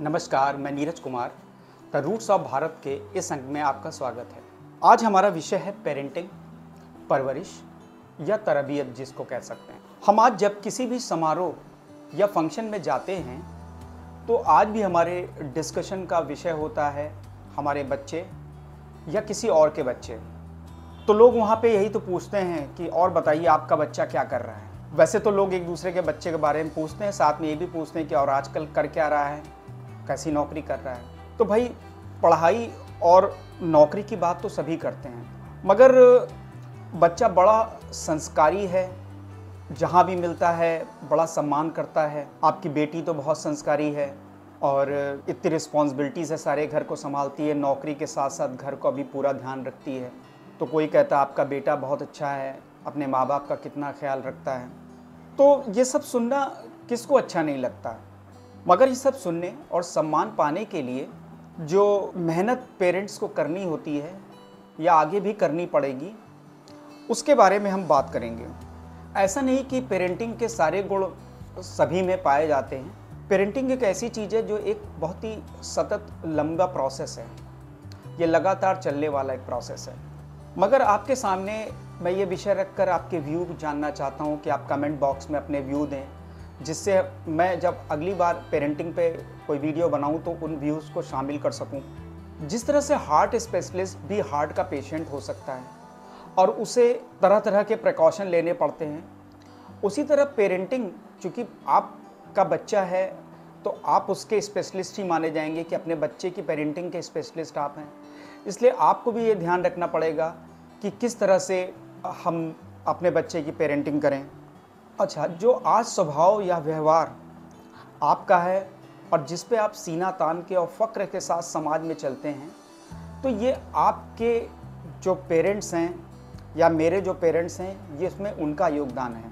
नमस्कार, मैं Neeraj Kumar the roots of Bharat के इस अंक में आपका स्वागत है। आज हमारा विषय है पेरेंटिंग, परवरिश या तरबियत जिसको कह सकते हैं। हम आज जब किसी भी समारोह या फंक्शन में जाते हैं तो आज भी हमारे डिस्कशन का विषय होता है हमारे बच्चे या किसी और के बच्चे। तो लोग वहाँ पे यही तो पूछते हैं कि और बताइए आपका बच्चा क्या कर रहा है। वैसे तो लोग एक दूसरे के बच्चे के बारे में पूछते हैं, साथ में ये भी पूछते हैं कि और आजकल कर क्या रहा है, कैसी नौकरी कर रहा है। तो भाई पढ़ाई और नौकरी की बात तो सभी करते हैं, मगर बच्चा बड़ा संस्कारी है, जहाँ भी मिलता है बड़ा सम्मान करता है। आपकी बेटी तो बहुत संस्कारी है और इतनी रिस्पॉन्सिबिलिटीज़ है, सारे घर को संभालती है, नौकरी के साथ साथ घर को भी पूरा ध्यान रखती है। तो कोई कहता है आपका बेटा बहुत अच्छा है, अपने माँ बाप का कितना ख्याल रखता है। तो ये सब सुनना किसको अच्छा नहीं लगता, मगर ये सब सुनने और सम्मान पाने के लिए जो मेहनत पेरेंट्स को करनी होती है या आगे भी करनी पड़ेगी, उसके बारे में हम बात करेंगे। ऐसा नहीं कि पेरेंटिंग के सारे गुण सभी में पाए जाते हैं। पेरेंटिंग एक ऐसी चीज़ है जो एक बहुत ही सतत लंबा प्रोसेस है, ये लगातार चलने वाला एक प्रोसेस है। मगर आपके सामने मैं ये विषय रखकर आपके व्यू जानना चाहता हूँ कि आप कमेंट बॉक्स में अपने व्यू दें, जिससे मैं जब अगली बार पेरेंटिंग पे कोई वीडियो बनाऊँ तो उन व्यूज़ को शामिल कर सकूँ। जिस तरह से हार्ट स्पेशलिस्ट भी हार्ट का पेशेंट हो सकता है और उसे तरह तरह के प्रिकॉशन लेने पड़ते हैं, उसी तरह पेरेंटिंग, चूँकि आपका बच्चा है तो आप उसके स्पेशलिस्ट ही माने जाएंगे कि अपने बच्चे की पेरेंटिंग के स्पेशलिस्ट आप हैं। इसलिए आपको भी ये ध्यान रखना पड़ेगा कि किस तरह से हम अपने बच्चे की पेरेंटिंग करें। अच्छा, जो आज स्वभाव या व्यवहार आपका है और जिस पे आप सीना तान के और फ़क्र के साथ समाज में चलते हैं, तो ये आपके जो पेरेंट्स हैं या मेरे जो पेरेंट्स हैं, ये इसमें उनका योगदान है।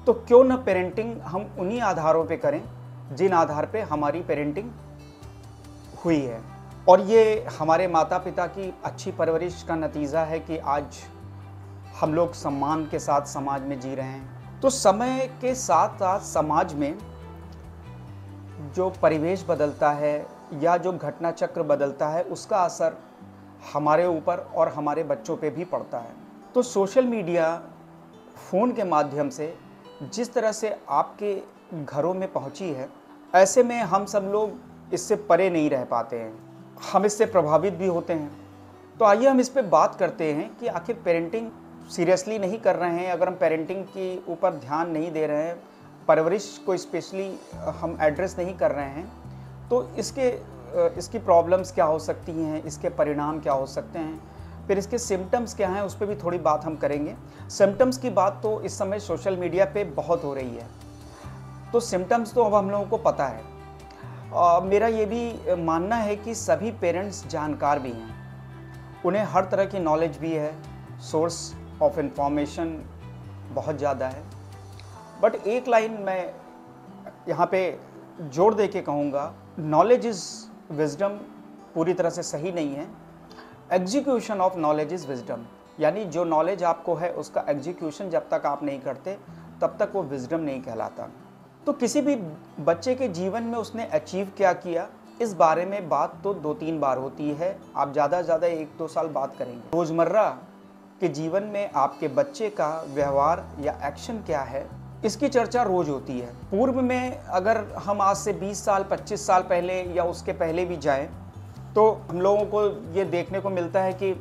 तो क्यों न पेरेंटिंग हम उन्हीं आधारों पे करें जिन आधार पे हमारी पेरेंटिंग हुई है। और ये हमारे माता पिता की अच्छी परवरिश का नतीजा है कि आज हम लोग सम्मान के साथ समाज में जी रहे हैं। तो समय के साथ साथ समाज में जो परिवेश बदलता है या जो घटना चक्र बदलता है, उसका असर हमारे ऊपर और हमारे बच्चों पे भी पड़ता है। तो सोशल मीडिया, फ़ोन के माध्यम से जिस तरह से आपके घरों में पहुंची है, ऐसे में हम सब लोग इससे परे नहीं रह पाते हैं, हम इससे प्रभावित भी होते हैं। तो आइए हम इस पे बात करते हैं कि आखिर पेरेंटिंग सीरियसली नहीं कर रहे हैं, अगर हम पेरेंटिंग के ऊपर ध्यान नहीं दे रहे हैं, परवरिश को स्पेशली हम एड्रेस नहीं कर रहे हैं, तो इसकी प्रॉब्लम्स क्या हो सकती हैं, इसके परिणाम क्या हो सकते हैं, फिर इसके सिम्टम्स क्या हैं, उस पर भी थोड़ी बात हम करेंगे। सिम्टम्स की बात तो इस समय सोशल मीडिया पे बहुत हो रही है, तो सिम्टम्स तो अब हम लोगों को पता है। मेरा ये भी मानना है कि सभी पेरेंट्स जानकार भी हैं, उन्हें हर तरह की नॉलेज भी है, सोर्स ऑफ इंफॉर्मेशन बहुत ज़्यादा है। बट एक लाइन मैं यहाँ पे जोड़ दे के कहूँगा, नॉलेज इज़ विजडम पूरी तरह से सही नहीं है, execution of knowledge is wisdom. यानी जो नॉलेज आपको है उसका एग्जीक्यूशन जब तक आप नहीं करते तब तक वो विजडम नहीं कहलाता। तो किसी भी बच्चे के जीवन में उसने अचीव क्या किया, इस बारे में बात तो 2-3 बार होती है, आप ज़्यादा से ज़्यादा 1-2 साल बात करेंगे। रोज़मर्रा के जीवन में आपके बच्चे का व्यवहार या एक्शन क्या है, इसकी चर्चा रोज़ होती है। पूर्व में अगर हम आज से 20 साल 25 साल पहले या उसके पहले भी जाएं, तो हम लोगों को ये देखने को मिलता है कि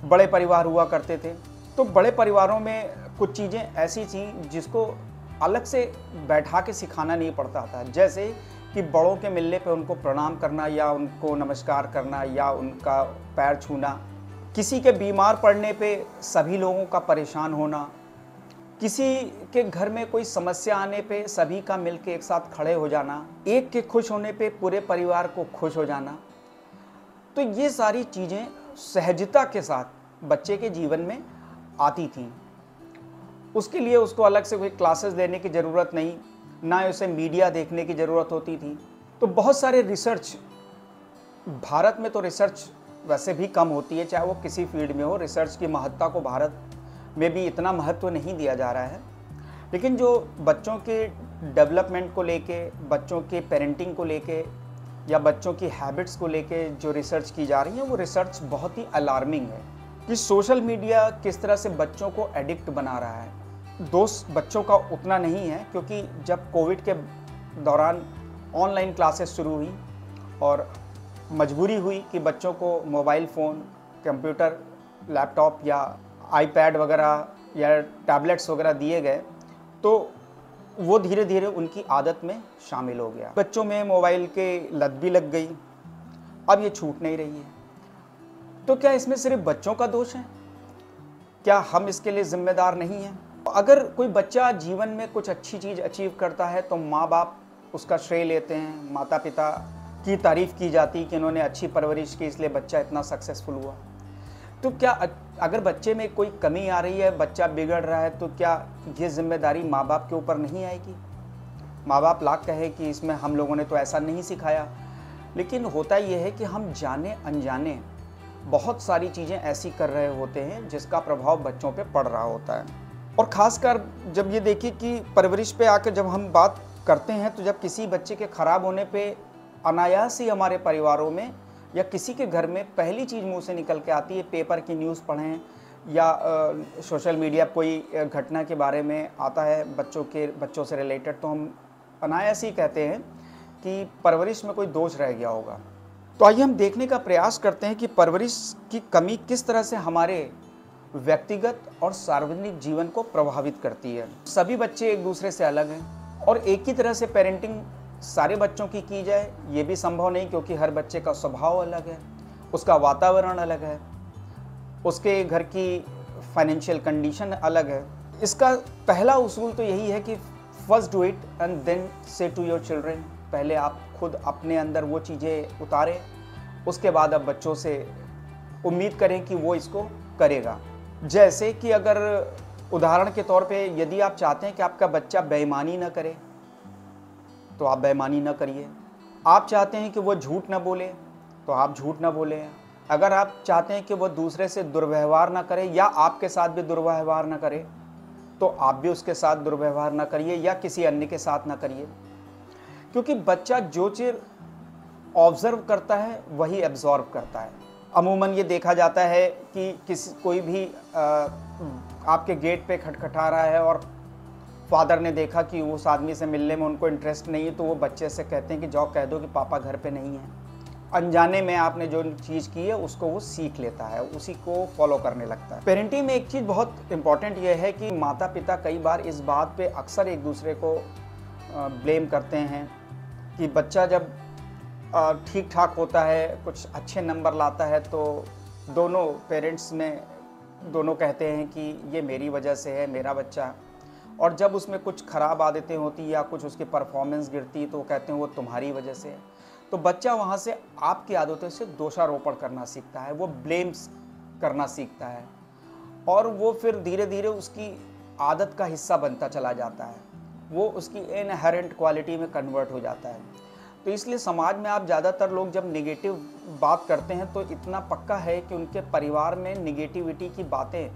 बड़े परिवार हुआ करते थे। तो बड़े परिवारों में कुछ चीज़ें ऐसी थीं जिसको अलग से बैठा के सिखाना नहीं पड़ता था, जैसे कि बड़ों के मिलने पे उनको प्रणाम करना या उनको नमस्कार करना या उनका पैर छूना, किसी के बीमार पड़ने पे सभी लोगों का परेशान होना, किसी के घर में कोई समस्या आने पे सभी का मिलके एक साथ खड़े हो जाना, एक के खुश होने पे पूरे परिवार को खुश हो जाना। तो ये सारी चीज़ें सहजता के साथ बच्चे के जीवन में आती थीं। उसके लिए उसको अलग से कोई क्लासेस लेने की ज़रूरत नहीं, ना उसे मीडिया देखने की ज़रूरत होती थी। तो बहुत सारे रिसर्च, भारत में तो रिसर्च वैसे भी कम होती है, चाहे वो किसी फील्ड में हो। रिसर्च की महत्ता को भारत में भी इतना महत्व नहीं दिया जा रहा है। लेकिन जो बच्चों के डेवलपमेंट को लेके, बच्चों के पेरेंटिंग को लेके या बच्चों की हैबिट्स को लेके जो रिसर्च की जा रही है वो रिसर्च बहुत ही अलार्मिंग है कि सोशल मीडिया किस तरह से बच्चों को एडिक्ट बना रहा है। दोष बच्चों का उतना नहीं है, क्योंकि जब कोविड के दौरान ऑनलाइन क्लासेस शुरू हुई और मजबूरी हुई कि बच्चों को मोबाइल फ़ोन, कंप्यूटर, लैपटॉप या आईपैड वगैरह या टैबलेट्स वगैरह दिए गए, तो वो धीरे धीरे उनकी आदत में शामिल हो गया। बच्चों में मोबाइल के लत भी लग गई, अब ये छूट नहीं रही है। तो क्या इसमें सिर्फ बच्चों का दोष है? क्या हम इसके लिए जिम्मेदार नहीं हैं? अगर कोई बच्चा जीवन में कुछ अच्छी चीज़ अचीव करता है तो माँ बाप उसका श्रेय लेते हैं, माता पिता की तारीफ़ की जाती कि इन्होंने अच्छी परवरिश की इसलिए बच्चा इतना सक्सेसफुल हुआ। तो क्या अगर बच्चे में कोई कमी आ रही है, बच्चा बिगड़ रहा है, तो क्या ये जिम्मेदारी माँ बाप के ऊपर नहीं आएगी? माँ बाप लाख कहे कि इसमें हम लोगों ने तो ऐसा नहीं सिखाया, लेकिन होता ये है कि हम जाने अनजाने बहुत सारी चीज़ें ऐसी कर रहे होते हैं जिसका प्रभाव बच्चों पे पड़ रहा होता है। और ख़ासकर जब ये देखिए कि परवरिश पे आकर जब हम बात करते हैं, तो जब किसी बच्चे के ख़राब होने पे अनायास ही हमारे परिवारों में या किसी के घर में पहली चीज़ मुंह से निकल के आती है, पेपर की न्यूज़ पढ़ें या सोशल मीडिया कोई घटना के बारे में आता है बच्चों से रिलेटेड, तो हम अनायास ही कहते हैं कि परवरिश में कोई दोष रह गया होगा। तो आइए हम देखने का प्रयास करते हैं कि परवरिश की कमी किस तरह से हमारे व्यक्तिगत और सार्वजनिक जीवन को प्रभावित करती है। सभी बच्चे एक दूसरे से अलग हैं और एक ही तरह से पेरेंटिंग सारे बच्चों की जाए ये भी संभव नहीं, क्योंकि हर बच्चे का स्वभाव अलग है, उसका वातावरण अलग है, उसके घर की फाइनेंशियल कंडीशन अलग है। इसका पहला उसूल तो यही है कि first do it and then say to your children. पहले आप खुद अपने अंदर वो चीज़ें उतारें, उसके बाद अब बच्चों से उम्मीद करें कि वो इसको करेगा। जैसे कि अगर उदाहरण के तौर पे यदि आप चाहते हैं कि आपका बच्चा बेईमानी ना करे तो आप बेईमानी ना करिए। आप चाहते हैं कि वो झूठ ना बोले तो आप झूठ ना बोले। अगर आप चाहते हैं कि वो दूसरे से दुर्व्यवहार ना करे या आपके साथ भी दुर्व्यवहार ना करे तो आप भी उसके साथ दुर्व्यवहार ना करिए या किसी अन्य के साथ ना करिए, क्योंकि बच्चा जो चीज़ ऑब्जर्व करता है वही एब्जॉर्व करता है। अमूमन ये देखा जाता है कि कोई भी आपके गेट पे खटखटा रहा है और फादर ने देखा कि उस आदमी से मिलने में उनको इंटरेस्ट नहीं है, तो वो बच्चे से कहते हैं कि जाओ कह दो कि पापा घर पे नहीं है। अनजाने में आपने जो चीज़ की है उसको वो सीख लेता है, उसी को फॉलो करने लगता है। पेरेंटिंग में एक चीज़ बहुत इंपॉर्टेंट ये है कि माता पिता कई बार इस बात पे अक्सर एक दूसरे को ब्लेम करते हैं कि बच्चा जब ठीक ठाक होता है, कुछ अच्छे नंबर लाता है, तो दोनों पेरेंट्स में दोनों कहते हैं कि ये मेरी वजह से है, मेरा बच्चा। और जब उसमें कुछ ख़राब आदतें होती या कुछ उसकी परफॉर्मेंस गिरती तो कहते हैं वो तुम्हारी वजह से है। तो बच्चा वहाँ से आपकी आदतों से दोषारोपण करना सीखता है, वो ब्लेम्स करना सीखता है और वो फिर धीरे धीरे उसकी आदत का हिस्सा बनता चला जाता है, वो उसकी इनहेरेंट क्वालिटी में कन्वर्ट हो जाता है। तो इसलिए समाज में आप ज़्यादातर लोग जब नेगेटिव बात करते हैं तो इतना पक्का है कि उनके परिवार में नेगेटिविटी की बातें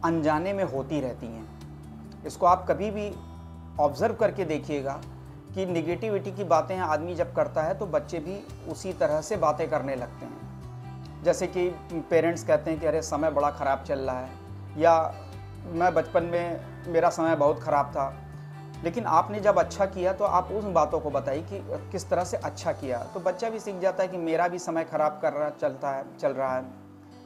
अनजाने में होती रहती हैं। इसको आप कभी भी ऑब्ज़र्व करके देखिएगा कि नेगेटिविटी की बातें आदमी जब करता है तो बच्चे भी उसी तरह से बातें करने लगते हैं। जैसे कि पेरेंट्स कहते हैं कि अरे समय बड़ा ख़राब चल रहा है, या मैं बचपन में मेरा समय बहुत ख़राब था, लेकिन आपने जब अच्छा किया तो आप उन बातों को बताइए कि किस तरह से अच्छा किया। तो बच्चा भी सीख जाता है कि मेरा भी समय ख़राब चल रहा है,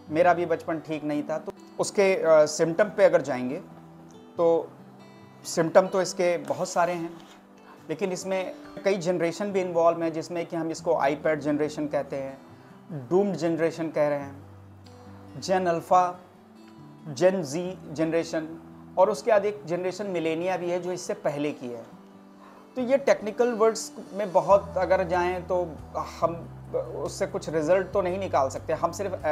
मेरा भी बचपन ठीक नहीं था। तो उसके सिम्टम पे अगर जाएंगे तो सिम्टम तो इसके बहुत सारे हैं, लेकिन इसमें कई जनरेशन भी इन्वॉल्व हैं, जिसमें कि हम इसको आईपैड जनरेशन कहते हैं, डूम्ड जनरेशन कह रहे हैं, जेन अल्फ़ा, जेन जी जनरेशन, और उसके बाद एक जनरेशन मिलेनिया भी है जो इससे पहले की है। तो ये टेक्निकल वर्ड्स में बहुत अगर जाएं तो हम उससे कुछ रिज़ल्ट तो नहीं निकाल सकते। हम सिर्फ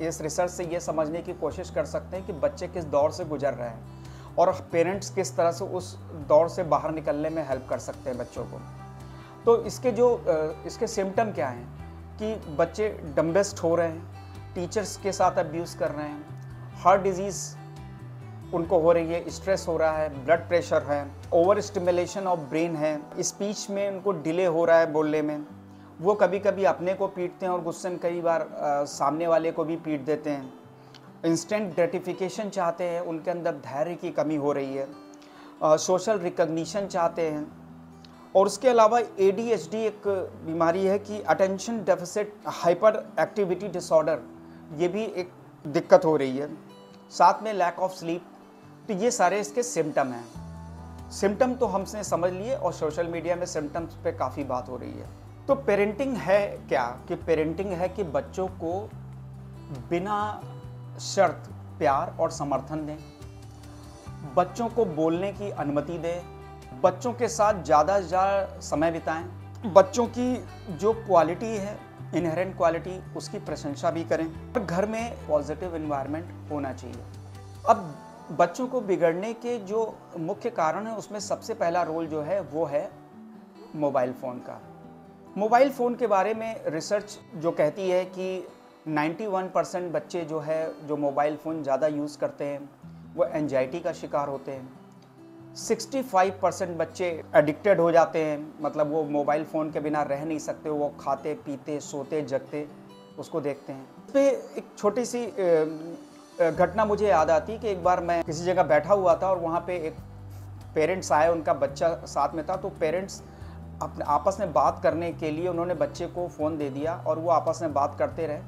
इस रिसर्च से ये समझने की कोशिश कर सकते हैं कि बच्चे किस दौर से गुजर रहे हैं और पेरेंट्स किस तरह से उस दौर से बाहर निकलने में हेल्प कर सकते हैं बच्चों को। तो इसके सिम्टम क्या हैं कि बच्चे डम्बेस्ट हो रहे हैं, टीचर्स के साथ अब्यूज़ कर रहे हैं, हार्ट डिजीज़ उनको हो रही है, स्ट्रेस हो रहा है, ब्लड प्रेशर है, ओवर स्टिमुलेशन ऑफ ब्रेन है, स्पीच में उनको डिले हो रहा है बोलने में, वो कभी कभी अपने को पीटते हैं और गुस्से में कई बार सामने वाले को भी पीट देते हैं। इंस्टेंट ग्रेटिफिकेशन चाहते हैं, उनके अंदर धैर्य की कमी हो रही है, सोशल रिकग्निशन चाहते हैं। और उसके अलावा ADHD एक बीमारी है कि attention deficit hyper activity disorder, ये भी एक दिक्कत हो रही है। साथ में लैक ऑफ स्लीप। तो ये सारे इसके सिम्टम हैं। सिम्टम तो हमने समझ लिए और सोशल मीडिया में सिम्टम्स पे काफ़ी बात हो रही है। तो पेरेंटिंग है क्या? कि पेरेंटिंग है कि बच्चों को बिना शर्त प्यार और समर्थन दें, बच्चों को बोलने की अनुमति दें, बच्चों के साथ ज़्यादा से ज़्यादा समय बिताएं, बच्चों की जो क्वालिटी है, इनहेरेंट क्वालिटी, उसकी प्रशंसा भी करें। और घर में पॉजिटिव एनवायरनमेंट होना चाहिए। अब बच्चों को बिगड़ने के जो मुख्य कारण है उसमें सबसे पहला रोल जो है वो है मोबाइल फ़ोन का। मोबाइल फ़ोन के बारे में रिसर्च जो कहती है कि 91% बच्चे जो है जो मोबाइल फ़ोन ज़्यादा यूज़ करते हैं वो एंजाइटी का शिकार होते हैं। 65% बच्चे एडिक्टेड हो जाते हैं, मतलब वो मोबाइल फ़ोन के बिना रह नहीं सकते, वो खाते पीते सोते जगते उसको देखते हैं। इस पे एक छोटी सी घटना मुझे याद आती कि एक बार मैं किसी जगह बैठा हुआ था और वहाँ पे एक पेरेंट्स आए, उनका बच्चा साथ में था। तो पेरेंट्स अपने आपस में बात करने के लिए उन्होंने बच्चे को फ़ोन दे दिया और वो आपस में बात करते रहे।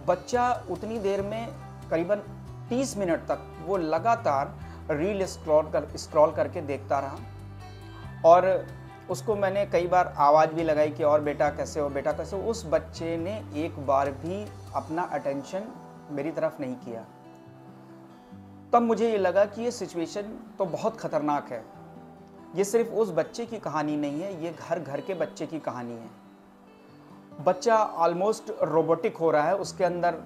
बच्चा उतनी देर में करीबन 30 मिनट तक वो लगातार रील स्क्रॉल करके देखता रहा। और उसको मैंने कई बार आवाज़ भी लगाई कि और बेटा कैसे हो, बेटा कैसे हो। उस बच्चे ने एक बार भी अपना अटेंशन मेरी तरफ नहीं किया। तब मुझे ये लगा कि ये सिचुएशन तो बहुत ख़तरनाक है। ये सिर्फ उस बच्चे की कहानी नहीं है, ये घर घर के बच्चे की कहानी है। बच्चा ऑलमोस्ट रोबोटिक हो रहा है, उसके अंदर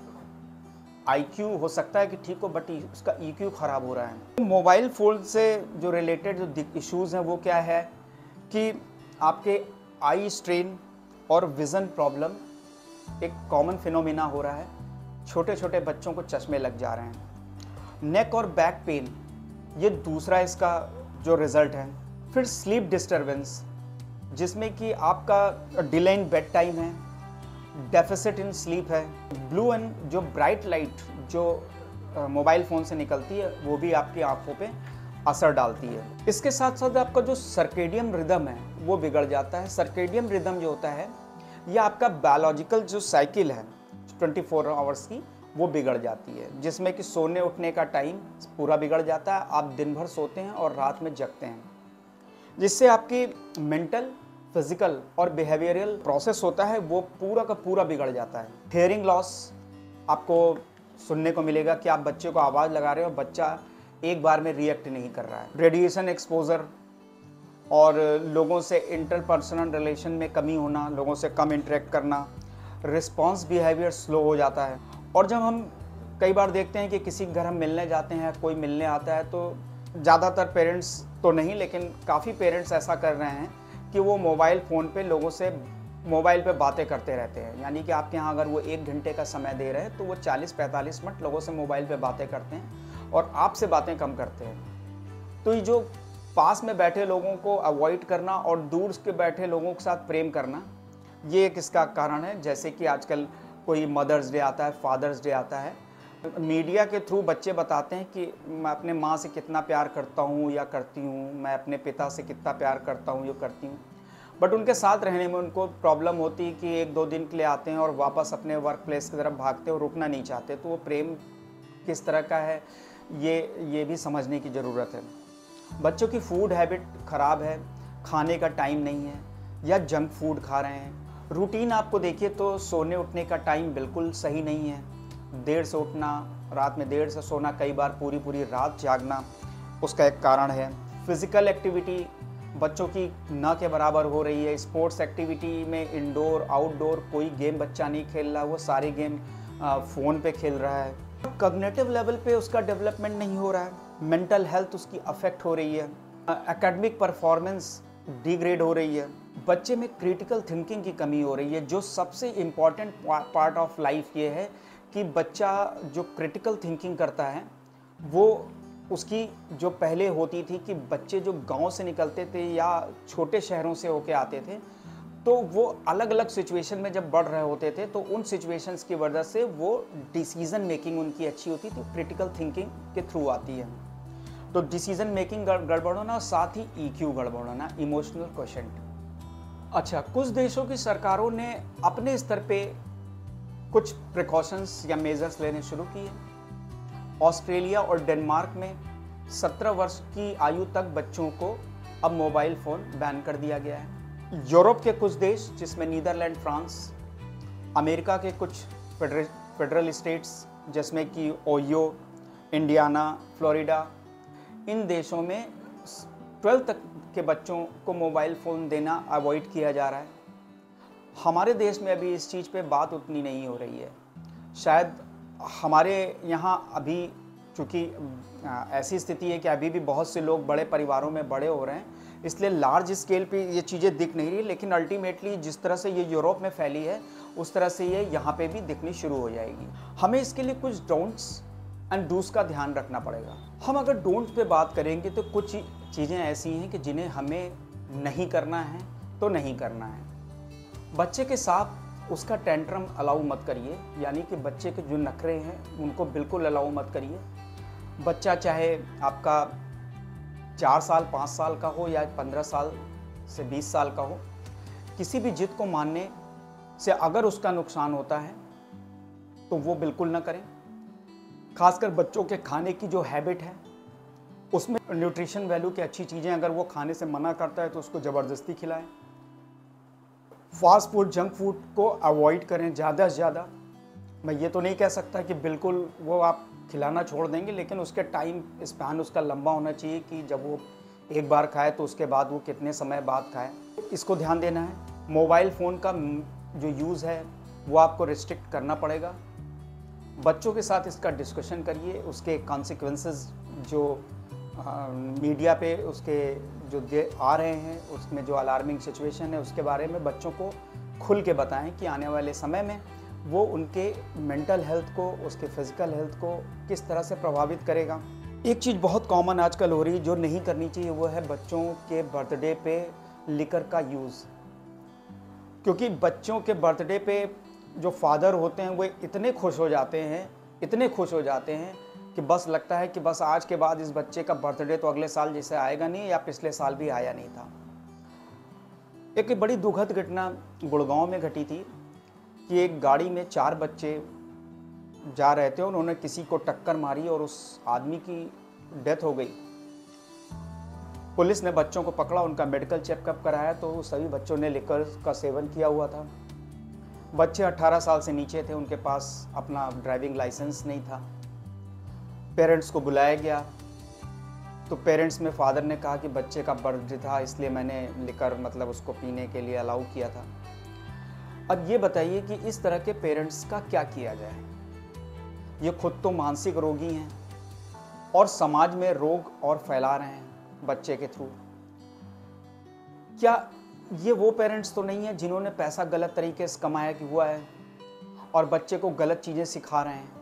IQ हो सकता है कि ठीक हो, बट उसका EQ खराब हो रहा है। मोबाइल फ़ोन से जो रिलेटेड जो इश्यूज़ हैं वो क्या है कि आपके आई स्ट्रेन और विज़न प्रॉब्लम एक कॉमन फिनोमिना हो रहा है। छोटे छोटे बच्चों को चश्मे लग जा रहे हैं। नेक और बैक पेन, ये दूसरा इसका जो रिज़ल्ट है। फिर स्लीप डिस्टर्बेंस, जिसमें कि आपका डिले इन बेड टाइम है, डेफिसिट इन स्लीप है, ब्लू एंड जो ब्राइट लाइट जो मोबाइल फ़ोन से निकलती है वो भी आपकी आंखों पे असर डालती है। इसके साथ साथ आपका जो सर्केडियन रिदम है वो बिगड़ जाता है। सर्केडियन रिदम जो होता है ये आपका बायोलॉजिकल जो साइकिल है 24 आवर्स की, वो बिगड़ जाती है, जिसमें कि सोने उठने का टाइम पूरा बिगड़ जाता है। आप दिन भर सोते हैं और रात में जगते हैं, जिससे आपकी मेंटल, फिजिकल और बिहेवियरल प्रोसेस होता है वो पूरा का पूरा बिगड़ जाता है। हियरिंग लॉस आपको सुनने को मिलेगा कि आप बच्चे को आवाज़ लगा रहे हो, बच्चा एक बार में रिएक्ट नहीं कर रहा है। रेडिएशन एक्सपोजर और लोगों से इंटरपर्सनल रिलेशन में कमी होना, लोगों से कम इंटरेक्ट करना, रिस्पॉन्स बिहेवियर स्लो हो जाता है। और जब हम कई बार देखते हैं कि किसी घर हम मिलने जाते हैं, कोई मिलने आता है, तो ज़्यादातर पेरेंट्स तो नहीं लेकिन काफ़ी पेरेंट्स ऐसा कर रहे हैं कि वो मोबाइल फ़ोन पे लोगों से मोबाइल पे बातें करते रहते हैं। यानी कि आपके यहाँ अगर वो 1 घंटे का समय दे रहे हैं तो वो 40-45 मिनट लोगों से मोबाइल पे बातें करते हैं और आपसे बातें कम करते हैं। तो ये जो पास में बैठे लोगों को अवॉइड करना और दूर के बैठे लोगों के साथ प्रेम करना, ये एक इसका कारण है। जैसे कि आजकल कोई मदर्स डे आता है, फादर्स डे आता है, मीडिया के थ्रू बच्चे बताते हैं कि मैं अपने माँ से कितना प्यार करता हूँ या करती हूँ, मैं अपने पिता से कितना प्यार करता हूँ या करती हूँ। बट उनके साथ रहने में उनको प्रॉब्लम होती है कि 1-2 दिन के लिए आते हैं और वापस अपने वर्क प्लेस की तरफ भागते और रुकना नहीं चाहते। तो वो प्रेम किस तरह का है ये भी समझने की ज़रूरत है। बच्चों की फूड हैबिट ख़राब है, खाने का टाइम नहीं है या जंक फूड खा रहे हैं। रूटीन आपको देखिए तो सोने उठने का टाइम बिल्कुल सही नहीं है। देर से उठना, रात में देर से सोना, कई बार पूरी पूरी रात जागना उसका एक कारण है। फिज़िकल एक्टिविटी बच्चों की न के बराबर हो रही है। स्पोर्ट्स एक्टिविटी में इंडोर आउटडोर कोई गेम बच्चा नहीं खेल रहा, वो सारे गेम फ़ोन पे खेल रहा है। कॉग्निटिव लेवल पे उसका डेवलपमेंट नहीं हो रहा है। मेंटल हेल्थ उसकी अफेक्ट हो रही है। एकेडमिक परफॉर्मेंस डिग्रेड हो रही है। बच्चे में क्रिटिकल थिंकिंग की कमी हो रही है। जो सबसे इम्पॉर्टेंट पार्ट ऑफ लाइफ ये है कि बच्चा जो क्रिटिकल थिंकिंग करता है वो उसकी जो पहले होती थी कि बच्चे जो गांव से निकलते थे या छोटे शहरों से होके आते थे, तो वो अलग अलग सिचुएशन में जब बढ़ रहे होते थे तो उन सिचुएशंस की वजह से वो डिसीजन मेकिंग उनकी अच्छी होती थी, क्रिटिकल थिंकिंग के थ्रू आती है। तो डिसीजन मेकिंग गड़बड़ होना और साथ ही ईक्यू गड़बड़ होना, इमोशनल क्वोशेंट। अच्छा, कुछ देशों की सरकारों ने अपने स्तर पे कुछ प्रिकॉशंस या मेजर्स लेने शुरू किए। ऑस्ट्रेलिया और डेनमार्क में 17 वर्ष की आयु तक बच्चों को अब मोबाइल फ़ोन बैन कर दिया गया है। यूरोप के कुछ देश जिसमें नीदरलैंड, फ्रांस, अमेरिका के कुछ फेडरल स्टेट्स जिसमें कि ओहियो, इंडियाना, फ्लोरिडा, इन देशों में 12 तक के बच्चों को मोबाइल फ़ोन देना अवॉइड किया जा रहा है। हमारे देश में अभी इस चीज़ पे बात उतनी नहीं हो रही है। शायद हमारे यहाँ अभी चूँकि ऐसी स्थिति है कि अभी भी बहुत से लोग बड़े परिवारों में बड़े हो रहे हैं, इसलिए लार्ज स्केल पे ये चीज़ें दिख नहीं रही, लेकिन अल्टीमेटली जिस तरह से ये यूरोप में फैली है उस तरह से ये यहाँ पे भी दिखनी शुरू हो जाएगी। हमें इसके लिए कुछ डोंट्स एंड डूज का ध्यान रखना पड़ेगा। हम अगर डोंट्स पे बात करेंगे तो कुछ चीज़ें ऐसी हैं कि जिन्हें हमें नहीं करना है तो नहीं करना है। बच्चे के साथ उसका टेंट्रम अलाउ मत करिए, यानी कि बच्चे के जो नखरे हैं उनको बिल्कुल अलाउ मत करिए। बच्चा चाहे आपका 4 साल 5 साल का हो या 15 साल से 20 साल का हो, किसी भी जिद को मानने से अगर उसका नुकसान होता है तो वो बिल्कुल ना करें। खासकर बच्चों के खाने की जो हैबिट है उसमें न्यूट्रिशन वैल्यू की अच्छी चीज़ें अगर वो खाने से मना करता है तो उसको ज़बरदस्ती खिलाएं। फास्ट फूड, जंक फूड को अवॉइड करें ज़्यादा से ज़्यादा। मैं ये तो नहीं कह सकता कि बिल्कुल वो आप खिलाना छोड़ देंगे, लेकिन उसके टाइम स्पैन उसका लंबा होना चाहिए कि जब वो एक बार खाए तो उसके बाद वो कितने समय बाद खाए, इसको ध्यान देना है। मोबाइल फ़ोन का जो यूज़ है वो आपको रिस्ट्रिक्ट करना पड़ेगा। बच्चों के साथ इसका डिस्कशन करिए, उसके कॉन्सिक्वेंसेस जो मीडिया पे उसके जो आ रहे हैं उसमें जो अलार्मिंग सिचुएशन है उसके बारे में बच्चों को खुल के बताएं कि आने वाले समय में वो उनके मेंटल हेल्थ को, उसके फिजिकल हेल्थ को किस तरह से प्रभावित करेगा। एक चीज़ बहुत कॉमन आजकल हो रही जो नहीं करनी चाहिए वो है बच्चों के बर्थडे पे लिकर का यूज़। क्योंकि बच्चों के बर्थडे पे जो फादर होते हैं वो इतने खुश हो जाते हैं कि बस लगता है कि बस आज के बाद इस बच्चे का बर्थडे तो अगले साल जैसे आएगा नहीं या पिछले साल भी आया नहीं था। एक बड़ी दुखद घटना गुड़गांव में घटी थी कि एक गाड़ी में 4 बच्चे जा रहे थे, उन्होंने किसी को टक्कर मारी और उस आदमी की डेथ हो गई। पुलिस ने बच्चों को पकड़ा, उनका मेडिकल चेकअप कराया तो सभी बच्चों ने लिकर का सेवन किया हुआ था। बच्चे 18 साल से नीचे थे, उनके पास अपना ड्राइविंग लाइसेंस नहीं था। पेरेंट्स को बुलाया गया तो पेरेंट्स में फादर ने कहा कि बच्चे का बर्थडे था इसलिए मैंने लिकर मतलब उसको पीने के लिए अलाउ किया था। अब ये बताइए कि इस तरह के पेरेंट्स का क्या किया जाए। ये खुद तो मानसिक रोगी हैं और समाज में रोग और फैला रहे हैं बच्चे के थ्रू। क्या ये वो पेरेंट्स तो नहीं है जिन्होंने पैसा गलत तरीके से कमाया कि हुआ है और बच्चे को गलत चीज़ें सिखा रहे हैं,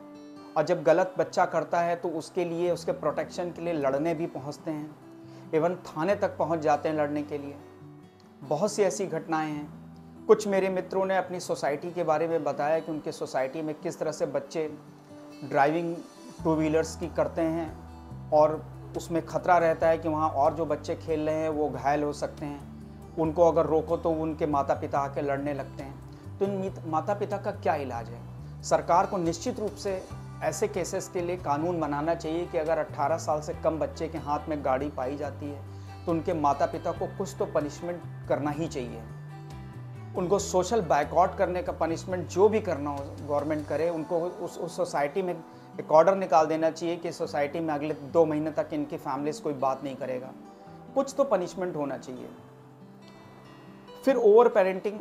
और जब गलत बच्चा करता है तो उसके लिए, उसके प्रोटेक्शन के लिए लड़ने भी पहुंचते हैं, इवन थाने तक पहुंच जाते हैं लड़ने के लिए। बहुत सी ऐसी घटनाएं हैं। कुछ मेरे मित्रों ने अपनी सोसाइटी के बारे में बताया कि उनके सोसाइटी में किस तरह से बच्चे ड्राइविंग 2 व्हीलर्स की करते हैं और उसमें खतरा रहता है कि वहाँ और जो बच्चे खेल रहे हैं वो घायल हो सकते हैं। उनको अगर रोको तो उनके माता पिता आके लड़ने लगते हैं। तो इन माता पिता का क्या इलाज है? सरकार को निश्चित रूप से ऐसे केसेस के लिए कानून बनाना चाहिए कि अगर 18 साल से कम बच्चे के हाथ में गाड़ी पाई जाती है तो उनके माता पिता को कुछ तो पनिशमेंट करना ही चाहिए। उनको सोशल बायकॉट करने का पनिशमेंट जो भी करना हो गवर्नमेंट करे। उनको उस सोसाइटी में एक ऑर्डर निकाल देना चाहिए कि सोसाइटी में अगले 2 महीने तक इनकी फैमिलीज कोई बात नहीं करेगा। कुछ तो पनिशमेंट होना चाहिए। फिर ओवर पेरेंटिंग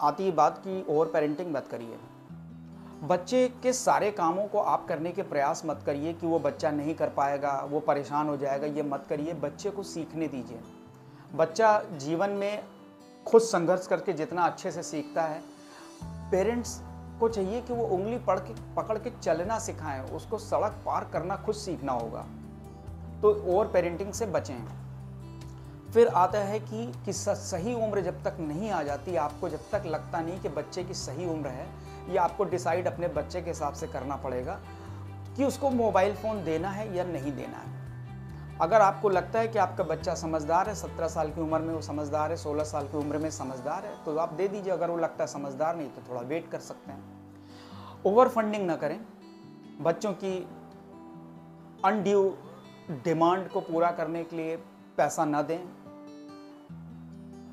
आती है बात की ओवर पेरेंटिंग मत करिए। बच्चे के सारे कामों को आप करने के प्रयास मत करिए कि वो बच्चा नहीं कर पाएगा, वो परेशान हो जाएगा, ये मत करिए। बच्चे को सीखने दीजिए। बच्चा जीवन में खुद संघर्ष करके जितना अच्छे से सीखता है, पेरेंट्स को चाहिए कि वो उंगली पकड़ के चलना सिखाएं। उसको सड़क पार करना खुद सीखना होगा। तो ओवर पेरेंटिंग से बचें। फिर आता है कि सही उम्र जब तक नहीं आ जाती, आपको जब तक लगता नहीं कि बच्चे की सही उम्र है, ये आपको डिसाइड अपने बच्चे के हिसाब से करना पड़ेगा कि उसको मोबाइल फ़ोन देना है या नहीं देना है। अगर आपको लगता है कि आपका बच्चा समझदार है, 17 साल की उम्र में वो समझदार है, 16 साल की उम्र में समझदार है, तो आप दे दीजिए। अगर वो लगता है समझदार नहीं, तो थोड़ा वेट कर सकते हैं। ओवर फंडिंग ना करें, बच्चों की अनड्यू डिमांड को पूरा करने के लिए पैसा ना दें।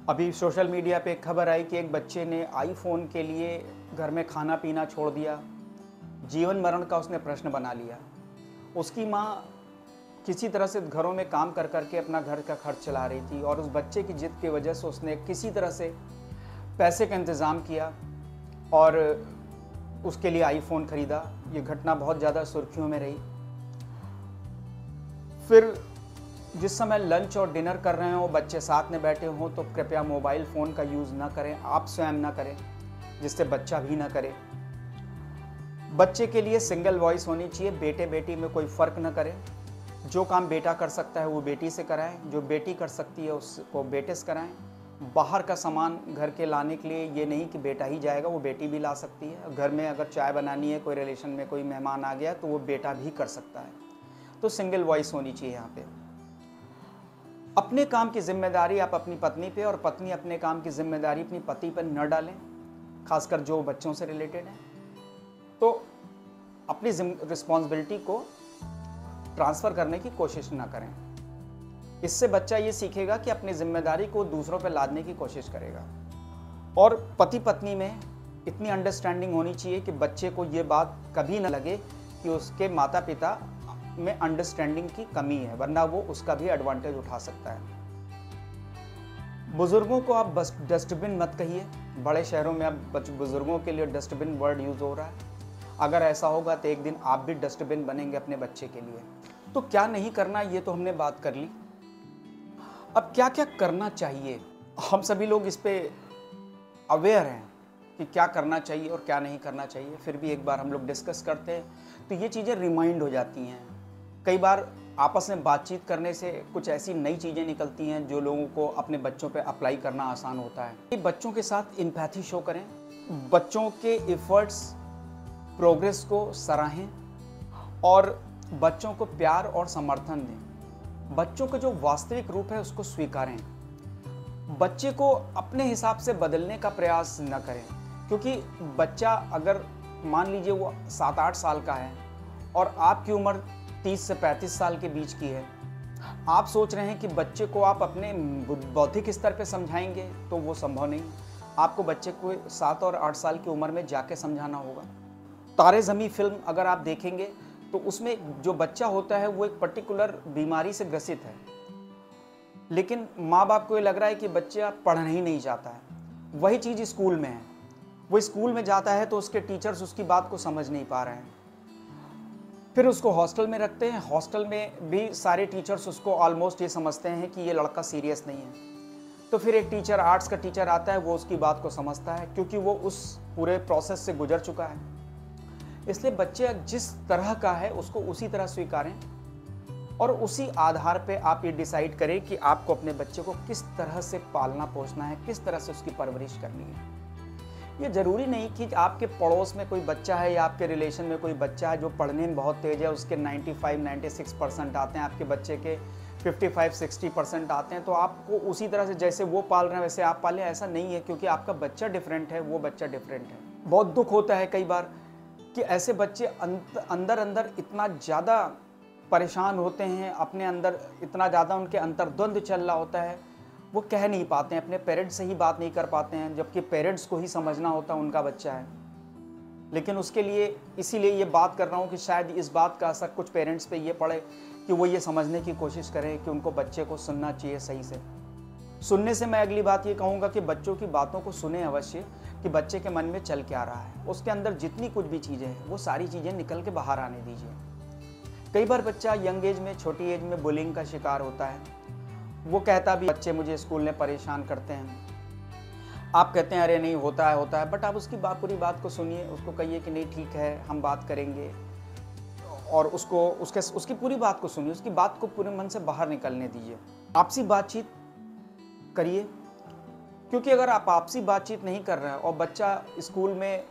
अभी सोशल मीडिया पे एक खबर आई कि एक बच्चे ने आईफोन के लिए घर में खाना पीना छोड़ दिया, जीवन मरण का उसने प्रश्न बना लिया। उसकी माँ किसी तरह से घरों में काम कर करके अपना घर का खर्च चला रही थी और उस बच्चे की जिद की वजह से उसने किसी तरह से पैसे का इंतज़ाम किया और उसके लिए आईफोन ख़रीदा। ये घटना बहुत ज़्यादा सुर्खियों में रही। फिर जिस समय लंच और डिनर कर रहे हो, बच्चे साथ में बैठे हों, तो कृपया मोबाइल फ़ोन का यूज़ ना करें, आप स्वयं ना करें, जिससे बच्चा भी ना करे। बच्चे के लिए सिंगल वॉइस होनी चाहिए, बेटे बेटी में कोई फ़र्क ना करें। जो काम बेटा कर सकता है वो बेटी से कराएं, जो बेटी कर सकती है उसको बेटे से कराएं। बाहर का सामान घर के लाने के लिए ये नहीं कि बेटा ही जाएगा, वो बेटी भी ला सकती है। घर में अगर चाय बनानी है, कोई रिलेशन में कोई मेहमान आ गया, तो वो बेटा भी कर सकता है। तो सिंगल वॉइस होनी चाहिए यहाँ पे। अपने काम की जिम्मेदारी आप अपनी पत्नी पे और पत्नी अपने काम की जिम्मेदारी अपनी पति पर न डालें, खासकर जो बच्चों से रिलेटेड है। तो अपनी रिस्पॉन्सिबिलिटी को ट्रांसफ़र करने की कोशिश ना करें। इससे बच्चा ये सीखेगा कि अपनी जिम्मेदारी को दूसरों पर लादने की कोशिश करेगा। और पति पत्नी में इतनी अंडरस्टैंडिंग होनी चाहिए कि बच्चे को ये बात कभी ना लगे कि उसके माता पिता में अंडरस्टैंडिंग की कमी है, वरना वो उसका भी एडवांटेज उठा सकता है। बुजुर्गों को आप बस डस्टबिन मत कहिए। बड़े शहरों में अब बुजुर्गों के लिए डस्टबिन वर्ड यूज़ हो रहा है। अगर ऐसा होगा तो एक दिन आप भी डस्टबिन बनेंगे अपने बच्चे के लिए। तो क्या नहीं करना, ये तो हमने बात कर ली। अब क्या क्या करना चाहिए, हम सभी लोग इस पे अवेयर हैं कि क्या करना चाहिए और क्या नहीं करना चाहिए। फिर भी एक बार हम लोग डिस्कस करते हैं तो ये चीज़ें रिमाइंड हो जाती हैं। कई बार आपस में बातचीत करने से कुछ ऐसी नई चीज़ें निकलती हैं जो लोगों को अपने बच्चों पे अप्लाई करना आसान होता है। कि बच्चों के साथ एम्पैथी शो करें, बच्चों के एफर्ट्स प्रोग्रेस को सराहें और बच्चों को प्यार और समर्थन दें। बच्चों का जो वास्तविक रूप है उसको स्वीकारें। बच्चे को अपने हिसाब से बदलने का प्रयास न करें, क्योंकि बच्चा अगर मान लीजिए वो 7-8 साल का है और आपकी उम्र 30 से 35 साल के बीच की है, आप सोच रहे हैं कि बच्चे को आप अपने बौद्धिक स्तर पे समझाएंगे, तो वो संभव नहीं। आपको बच्चे को 7 और 8 साल की उम्र में जाके समझाना होगा। तारे ज़मीं फिल्म अगर आप देखेंगे तो उसमें जो बच्चा होता है वो एक पर्टिकुलर बीमारी से ग्रसित है, लेकिन माँ बाप को ये लग रहा है कि बच्चा पढ़ना ही नहीं चाहता है। वही चीज़ स्कूल में है। वो स्कूल में जाता है तो उसके टीचर्स उसकी बात को समझ नहीं पा रहे हैं। फिर उसको हॉस्टल में रखते हैं। हॉस्टल में भी सारे टीचर्स उसको ऑलमोस्ट ये समझते हैं कि ये लड़का सीरियस नहीं है। तो फिर एक टीचर, आर्ट्स का टीचर आता है, वो उसकी बात को समझता है क्योंकि वो उस पूरे प्रोसेस से गुजर चुका है। इसलिए बच्चे जिस तरह का है उसको उसी तरह स्वीकारें और उसी आधार पे आप ये डिसाइड करें कि आपको अपने बच्चे को किस तरह से पालना पोसना है, किस तरह से उसकी परवरिश करनी है। ये ज़रूरी नहीं कि आपके पड़ोस में कोई बच्चा है या आपके रिलेशन में कोई बच्चा है जो पढ़ने में बहुत तेज़ है, उसके 95-96% आते हैं, आपके बच्चे के 55-60% आते हैं, तो आपको उसी तरह से जैसे वो पाल रहे हैं वैसे आप पालें, ऐसा नहीं है, क्योंकि आपका बच्चा डिफरेंट है, वो बच्चा डिफरेंट है। बहुत दुख होता है कई बार कि ऐसे बच्चे अंदर अंदर इतना ज़्यादा परेशान होते हैं, अपने अंदर इतना ज़्यादा उनके अंतर्द्वंद चल रहा होता है, वो कह नहीं पाते हैं, अपने पेरेंट्स से ही बात नहीं कर पाते हैं, जबकि पेरेंट्स को ही समझना होता है उनका बच्चा है। लेकिन उसके लिए इसीलिए ये बात कर रहा हूँ कि शायद इस बात का असर कुछ पेरेंट्स पे ये पड़े कि वो ये समझने की कोशिश करें कि उनको बच्चे को सुनना चाहिए सही से। सुनने से मैं अगली बात ये कहूँगा कि बच्चों की बातों को सुने अवश्य, कि बच्चे के मन में चल क्या रहा है, उसके अंदर जितनी कुछ भी चीज़ें हैं वो सारी चीज़ें निकल के बाहर आने दीजिए। कई बार बच्चा यंग एज में, छोटी एज में बुलिंग का शिकार होता है। वो कहता भी, बच्चे मुझे स्कूल में परेशान करते हैं। आप कहते हैं अरे नहीं होता है, बट आप उसकी पूरी बात को सुनिए, उसको कहिए कि नहीं ठीक है हम बात करेंगे। और उसकी पूरी बात को सुनिए, उसकी बात को पूरे मन से बाहर निकलने दीजिए। आपसी बातचीत करिए, क्योंकि अगर आप आपसी बातचीत नहीं कर रहे हैं और बच्चा स्कूल में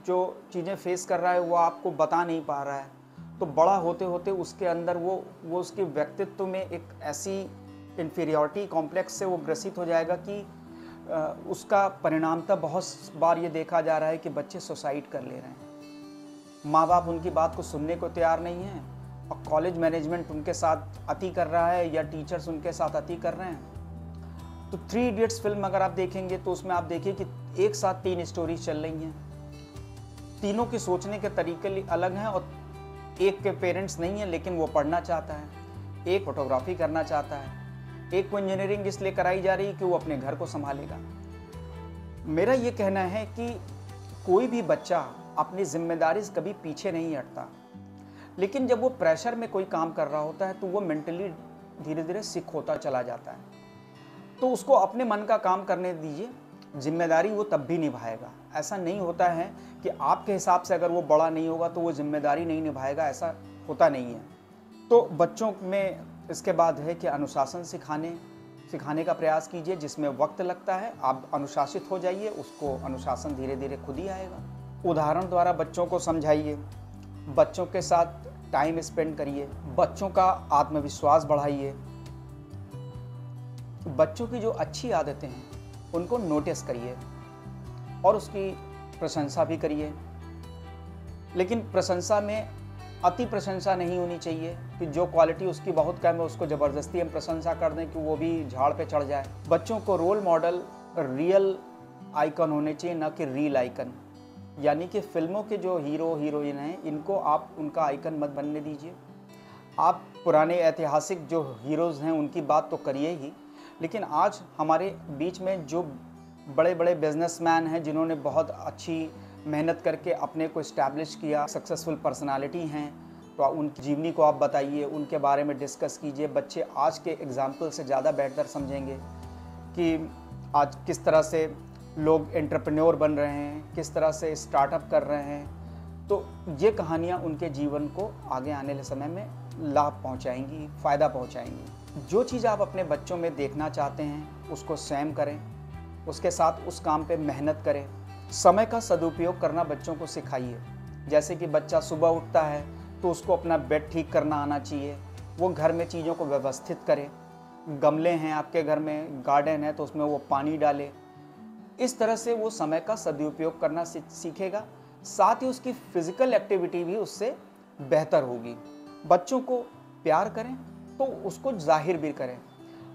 जो चीज़ें फेस कर रहा है वो आपको बता नहीं पा रहा है, तो बड़ा होते होते उसके अंदर वो उसके व्यक्तित्व में एक ऐसी इन्फीरियॉरिटी कॉम्प्लेक्स से वो ग्रसित हो जाएगा कि उसका परिणामतः बहुत बार ये देखा जा रहा है कि बच्चे सुसाइड कर ले रहे हैं। माँ बाप उनकी बात को सुनने को तैयार नहीं है और कॉलेज मैनेजमेंट उनके साथ अति कर रहा है या टीचर्स उनके साथ अति कर रहे हैं। तो 3 इडियट्स फिल्म अगर आप देखेंगे तो उसमें आप देखिए कि एक साथ 3 स्टोरीज चल रही हैं, तीनों के सोचने के तरीके अलग हैं और एक के पेरेंट्स नहीं है लेकिन वो पढ़ना चाहता है, एक फोटोग्राफी करना चाहता है, एक को इंजीनियरिंग इसलिए कराई जा रही है कि वो अपने घर को संभालेगा। मेरा ये कहना है कि कोई भी बच्चा अपनी जिम्मेदारी से कभी पीछे नहीं हटता, लेकिन जब वो प्रेशर में कोई काम कर रहा होता है तो वो मेंटली धीरे धीरे सिक होता चला जाता है। तो उसको अपने मन का काम करने दीजिए, जिम्मेदारी वो तब भी निभाएगा। ऐसा नहीं होता है कि आपके हिसाब से अगर वो बड़ा नहीं होगा तो वो जिम्मेदारी नहीं निभाएगा, ऐसा होता नहीं है। तो बच्चों में इसके बाद है कि अनुशासन सिखाने का प्रयास कीजिए, जिसमें वक्त लगता है। आप अनुशासित हो जाइए, उसको अनुशासन धीरे धीरे खुद ही आएगा। उदाहरण द्वारा बच्चों को समझाइए, बच्चों के साथ टाइम स्पेंड करिए, बच्चों का आत्मविश्वास बढ़ाइए, बच्चों की जो अच्छी आदतें हैं उनको नोटिस करिए और उसकी प्रशंसा भी करिए। लेकिन प्रशंसा में अति प्रशंसा नहीं होनी चाहिए कि जो क्वालिटी उसकी बहुत कम है उसको ज़बरदस्ती हम प्रशंसा कर दें कि वो भी झाड़ पे चढ़ जाए। बच्चों को रोल मॉडल रियल आइकन होने चाहिए, ना कि रील आइकन। यानी कि फिल्मों के जो हीरो हीरोइन हैं इनको आप उनका आइकन मत बनने दीजिए। आप पुराने ऐतिहासिक जो हीरोज़ हैं उनकी बात तो करिए ही, लेकिन आज हमारे बीच में जो बड़े बड़े बिजनेसमैन हैं जिन्होंने बहुत अच्छी मेहनत करके अपने को इस्टेब्लिश किया, सक्सेसफुल पर्सनालिटी हैं, तो उनकी जीवनी को आप बताइए, उनके बारे में डिस्कस कीजिए। बच्चे आज के एग्जाम्पल से ज़्यादा बेहतर समझेंगे कि आज किस तरह से लोग एंटरप्रेन्योर बन रहे हैं, किस तरह से स्टार्टअप कर रहे हैं। तो ये कहानियाँ उनके जीवन को आगे आने वाले समय में लाभ पहुँचाएंगी, फ़ायदा पहुँचाएंगी। जो चीज़ आप अपने बच्चों में देखना चाहते हैं उसको स्वयं करें, उसके साथ उस काम पे मेहनत करें। समय का सदुपयोग करना बच्चों को सिखाइए। जैसे कि बच्चा सुबह उठता है तो उसको अपना बेड ठीक करना आना चाहिए, वो घर में चीज़ों को व्यवस्थित करे। गमले हैं आपके घर में, गार्डन है तो उसमें वो पानी डाले। इस तरह से वो समय का सदुपयोग करना सीखेगा, साथ ही उसकी फिजिकल एक्टिविटी भी उससे बेहतर होगी। बच्चों को प्यार करें तो उसको जाहिर भी करें।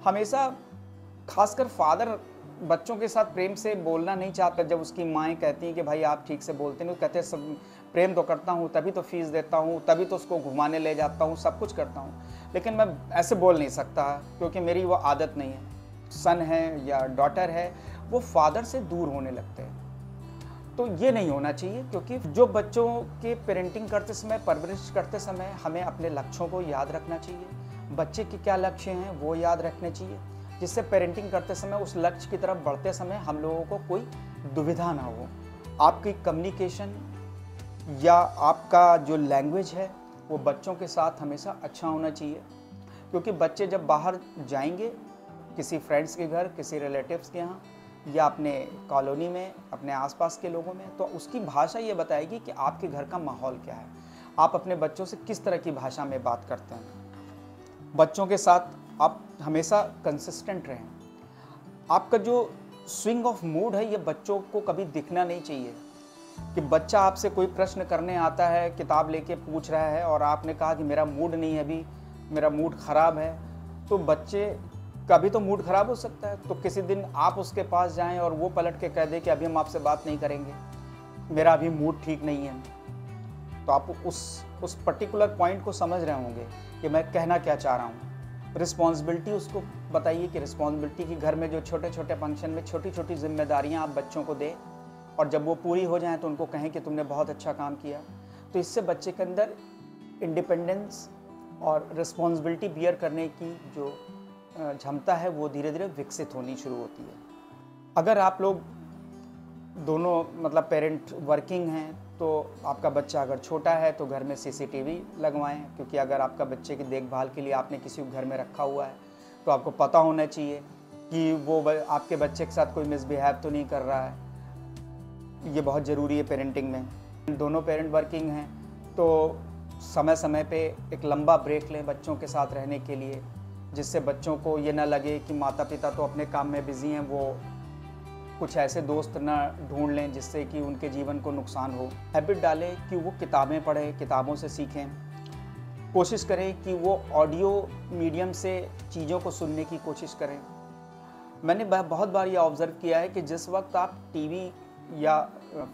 हमेशा खासकर फादर बच्चों के साथ प्रेम से बोलना नहीं चाहता। जब उसकी माएँ कहती हैं कि भाई आप ठीक से बोलते नहीं, वो कहते हैं सब प्रेम तो करता हूँ, तभी तो फीस देता हूँ, तभी तो उसको घुमाने ले जाता हूँ, सब कुछ करता हूँ, लेकिन मैं ऐसे बोल नहीं सकता क्योंकि मेरी वो आदत नहीं है। सन है या डॉटर है, वो फादर से दूर होने लगते हैं। तो ये नहीं होना चाहिए, क्योंकि जो बच्चों के पेरेंटिंग करते समय, परवरिश करते समय हमें अपने लक्ष्यों को याद रखना चाहिए। बच्चे के क्या लक्ष्य हैं वो याद रखने चाहिए, जिससे पेरेंटिंग करते समय उस लक्ष्य की तरफ बढ़ते समय हम लोगों को कोई दुविधा ना हो। आपकी कम्युनिकेशन या आपका जो लैंग्वेज है वो बच्चों के साथ हमेशा अच्छा होना चाहिए, क्योंकि बच्चे जब बाहर जाएंगे किसी फ्रेंड्स के घर, किसी रिलेटिव्स के यहाँ या अपने कॉलोनी में, अपने आसपास के लोगों में, तो उसकी भाषा ये बताएगी कि आपके घर का माहौल क्या है, आप अपने बच्चों से किस तरह की भाषा में बात करते हैं। बच्चों के साथ आप हमेशा कंसिस्टेंट रहें। आपका जो स्विंग ऑफ मूड है ये बच्चों को कभी दिखना नहीं चाहिए कि बच्चा आपसे कोई प्रश्न करने आता है, किताब लेके पूछ रहा है और आपने कहा कि मेरा मूड नहीं है, अभी मेरा मूड ख़राब है। तो बच्चे कभी तो मूड ख़राब हो सकता है, तो किसी दिन आप उसके पास जाएं और वो पलट के कह दे कि अभी हम आपसे बात नहीं करेंगे, मेरा अभी मूड ठीक नहीं है। तो आप उस पर्टिकुलर पॉइंट को समझ रहे होंगे कि मैं कहना क्या चाह रहा हूँ। रिस्पॉन्सिबिलिटी उसको बताइए कि रिस्पॉन्सिबिलिटी की घर में जो छोटे छोटे फंक्शन में छोटी छोटी जिम्मेदारियाँ आप बच्चों को दें, और जब वो पूरी हो जाएं तो उनको कहें कि तुमने बहुत अच्छा काम किया। तो इससे बच्चे के अंदर इंडिपेंडेंस और रिस्पॉन्सिबिलिटी बियर करने की जो क्षमता है वो धीरे धीरे विकसित होनी शुरू होती है। अगर आप लोग दोनों मतलब पेरेंट वर्किंग हैं, तो आपका बच्चा अगर छोटा है तो घर में सीसीटीवी लगवाएं, क्योंकि अगर आपका बच्चे की देखभाल के लिए आपने किसी को घर में रखा हुआ है तो आपको पता होना चाहिए कि वो आपके बच्चे के साथ कोई मिसबिहेव तो नहीं कर रहा है। ये बहुत ज़रूरी है पेरेंटिंग में। दोनों पेरेंट वर्किंग हैं तो समय समय पे एक लंबा ब्रेक लें बच्चों के साथ रहने के लिए, जिससे बच्चों को ये ना लगे कि माता पिता तो अपने काम में बिज़ी हैं, वो कुछ ऐसे दोस्त ना ढूंढ लें जिससे कि उनके जीवन को नुकसान हो। हैबिट डालें कि वो किताबें पढ़ें, किताबों से सीखें। कोशिश करें कि वो ऑडियो मीडियम से चीज़ों को सुनने की कोशिश करें। मैंने बहुत बार ये ऑब्ज़र्व किया है कि जिस वक्त आप टीवी या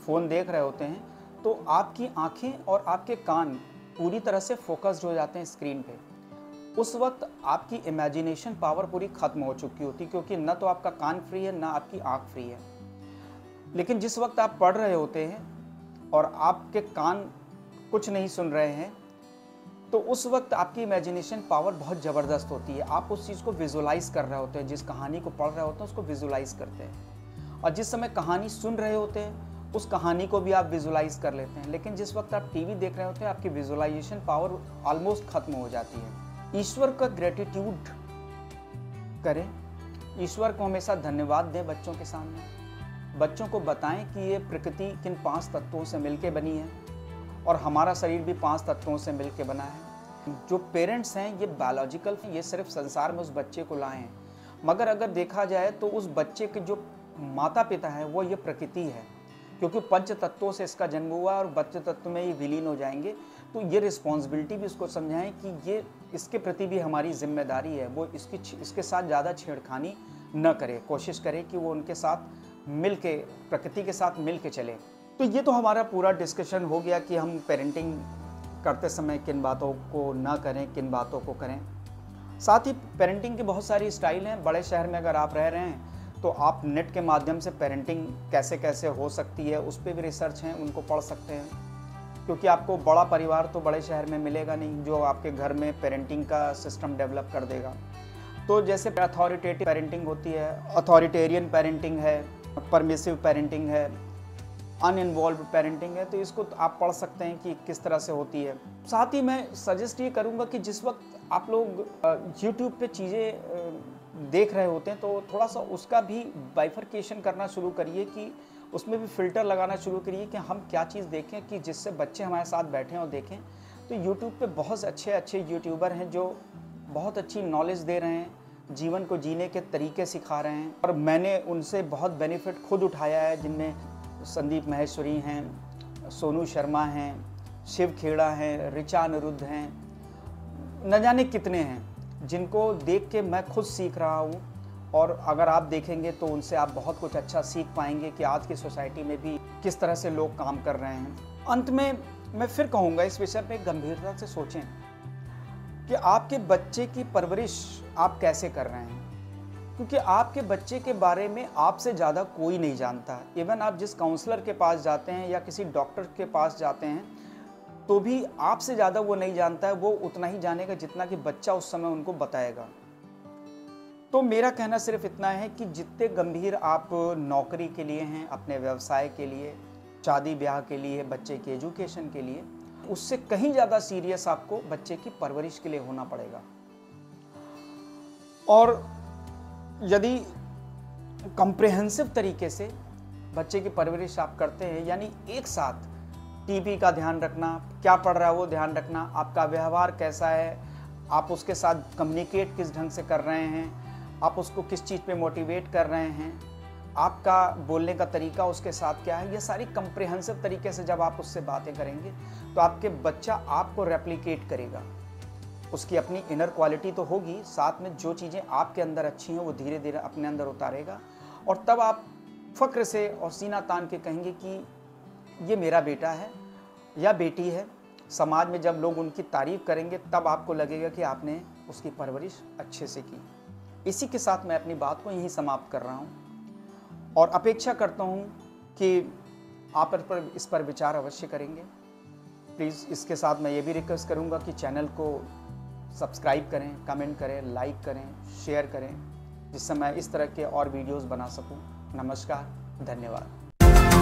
फ़ोन देख रहे होते हैं तो आपकी आँखें और आपके कान पूरी तरह से फोकस्ड हो जाते हैं स्क्रीन पे। उस वक्त आपकी इमेजिनेशन पावर पूरी ख़त्म हो चुकी होती, क्योंकि ना तो आपका कान फ्री है ना आपकी आँख फ्री है। लेकिन जिस वक्त आप पढ़ रहे होते हैं और आपके कान कुछ नहीं सुन रहे हैं, तो उस वक्त आपकी इमेजिनेशन पावर बहुत ज़बरदस्त होती है। आप उस चीज़ को विजुलाइज़ कर रहे होते हैं, जिस कहानी को पढ़ रहे होते हैं उसको विजुलाइज़ करते हैं, और जिस समय कहानी सुन रहे होते हैं उस कहानी को भी आप विजुलाइज़ कर लेते हैं। लेकिन जिस वक्त आप टीवी देख रहे होते हैं आपकी विजुलाइजेशन पावर ऑलमोस्ट ख़त्म हो जाती है। ईश्वर का ग्रेटिट्यूड करें, ईश्वर को हमेशा धन्यवाद दें बच्चों के सामने। बच्चों को बताएं कि ये प्रकृति किन 5 तत्वों से मिलके बनी है और हमारा शरीर भी 5 तत्वों से मिलके बना है। जो पेरेंट्स हैं ये बायोलॉजिकल, ये सिर्फ संसार में उस बच्चे को लाए हैं, मगर अगर देखा जाए तो उस बच्चे के जो माता पिता हैं वो ये प्रकृति है, क्योंकि पंच तत्वों से इसका जन्म हुआ और पंच तत्व में ये विलीन हो जाएंगे। तो ये रिस्पॉन्सिबिलिटी भी उसको समझाएं कि ये इसके प्रति भी हमारी जिम्मेदारी है, वो इसके साथ ज़्यादा छेड़खानी न करे, कोशिश करे कि वो उनके साथ मिल के, प्रकृति के साथ मिल के चले। तो ये तो हमारा पूरा डिस्कशन हो गया कि हम पेरेंटिंग करते समय किन बातों को ना करें, किन बातों को करें। साथ ही पेरेंटिंग की बहुत सारी स्टाइल हैं। बड़े शहर में अगर आप रह रहे हैं तो आप नेट के माध्यम से पेरेंटिंग कैसे कैसे हो सकती है उस पर भी रिसर्च हैं, उनको पढ़ सकते हैं, क्योंकि आपको बड़ा परिवार तो बड़े शहर में मिलेगा नहीं जो आपके घर में पेरेंटिंग का सिस्टम डेवलप कर देगा। तो जैसे अथॉरिटेटिव पेरेंटिंग होती है, अथॉरिटेरियन पेरेंटिंग है, परमिसिव पेरेंटिंग है, अनइन्वॉल्व पेरेंटिंग है, तो इसको आप पढ़ सकते हैं कि किस तरह से होती है। साथ ही मैं सजेस्ट ये करूँगा कि जिस वक्त आप लोग यूट्यूब पे चीज़ें देख रहे होते हैं तो थोड़ा सा उसका भी बाइफरकेशन करना शुरू करिए, कि उसमें भी फ़िल्टर लगाना शुरू करिए कि हम क्या चीज़ देखें कि जिससे बच्चे हमारे साथ बैठें और देखें। तो यूट्यूब पे बहुत अच्छे यूट्यूबर हैं जो बहुत अच्छी नॉलेज दे रहे हैं, जीवन को जीने के तरीके सिखा रहे हैं, और मैंने उनसे बहुत बेनिफिट खुद उठाया है, जिनमें संदीप माहेश्वरी हैं, सोनू शर्मा हैं, शिव खेड़ा हैं, ऋचा अनिरुद्ध हैं, न जाने कितने हैं जिनको देख के मैं खुद सीख रहा हूँ। और अगर आप देखेंगे तो उनसे आप बहुत कुछ अच्छा सीख पाएंगे कि आज की सोसाइटी में भी किस तरह से लोग काम कर रहे हैं। अंत में मैं फिर कहूँगा, इस विषय पे गंभीरता से सोचें कि आपके बच्चे की परवरिश आप कैसे कर रहे हैं, क्योंकि आपके बच्चे के बारे में आपसे ज़्यादा कोई नहीं जानता। इवन आप जिस काउंसलर के पास जाते हैं या किसी डॉक्टर के पास जाते हैं तो भी आपसे ज़्यादा वो नहीं जानता है, वो उतना ही जानेगा जितना कि बच्चा उस समय उनको बताएगा। तो मेरा कहना सिर्फ इतना है कि जितने गंभीर आप नौकरी के लिए हैं, अपने व्यवसाय के लिए, शादी ब्याह के लिए, बच्चे की एजुकेशन के लिए, उससे कहीं ज़्यादा सीरियस आपको बच्चे की परवरिश के लिए होना पड़ेगा। और यदि कॉम्प्रिहेंसिव तरीके से बच्चे की परवरिश आप करते हैं, यानी एक साथ टीवी का ध्यान रखना, क्या पढ़ रहा है वो ध्यान रखना, आपका व्यवहार कैसा है, आप उसके साथ कम्युनिकेट किस ढंग से कर रहे हैं, आप उसको किस चीज़ पे मोटिवेट कर रहे हैं, आपका बोलने का तरीका उसके साथ क्या है, ये सारी कम्प्रिहेंसिव तरीके से जब आप उससे बातें करेंगे तो आपके बच्चा आपको रेप्लिकेट करेगा। उसकी अपनी इनर क्वालिटी तो होगी, साथ में जो चीज़ें आपके अंदर अच्छी हैं वो धीरे धीरे अपने अंदर उतारेगा, और तब आप फ़ख्र से और सीना तान के कहेंगे कि ये मेरा बेटा है या बेटी है। समाज में जब लोग उनकी तारीफ़ करेंगे तब आपको लगेगा कि आपने उसकी परवरिश अच्छे से की। इसी के साथ मैं अपनी बात को यहीं समाप्त कर रहा हूँ और अपेक्षा करता हूँ कि आप इस पर विचार अवश्य करेंगे। प्लीज़ इसके साथ मैं ये भी रिक्वेस्ट करूँगा कि चैनल को सब्सक्राइब करें, कमेंट करें, लाइक करें, शेयर करें, जिससे मैं इस तरह के और वीडियोज़ बना सकूँ। नमस्कार, धन्यवाद।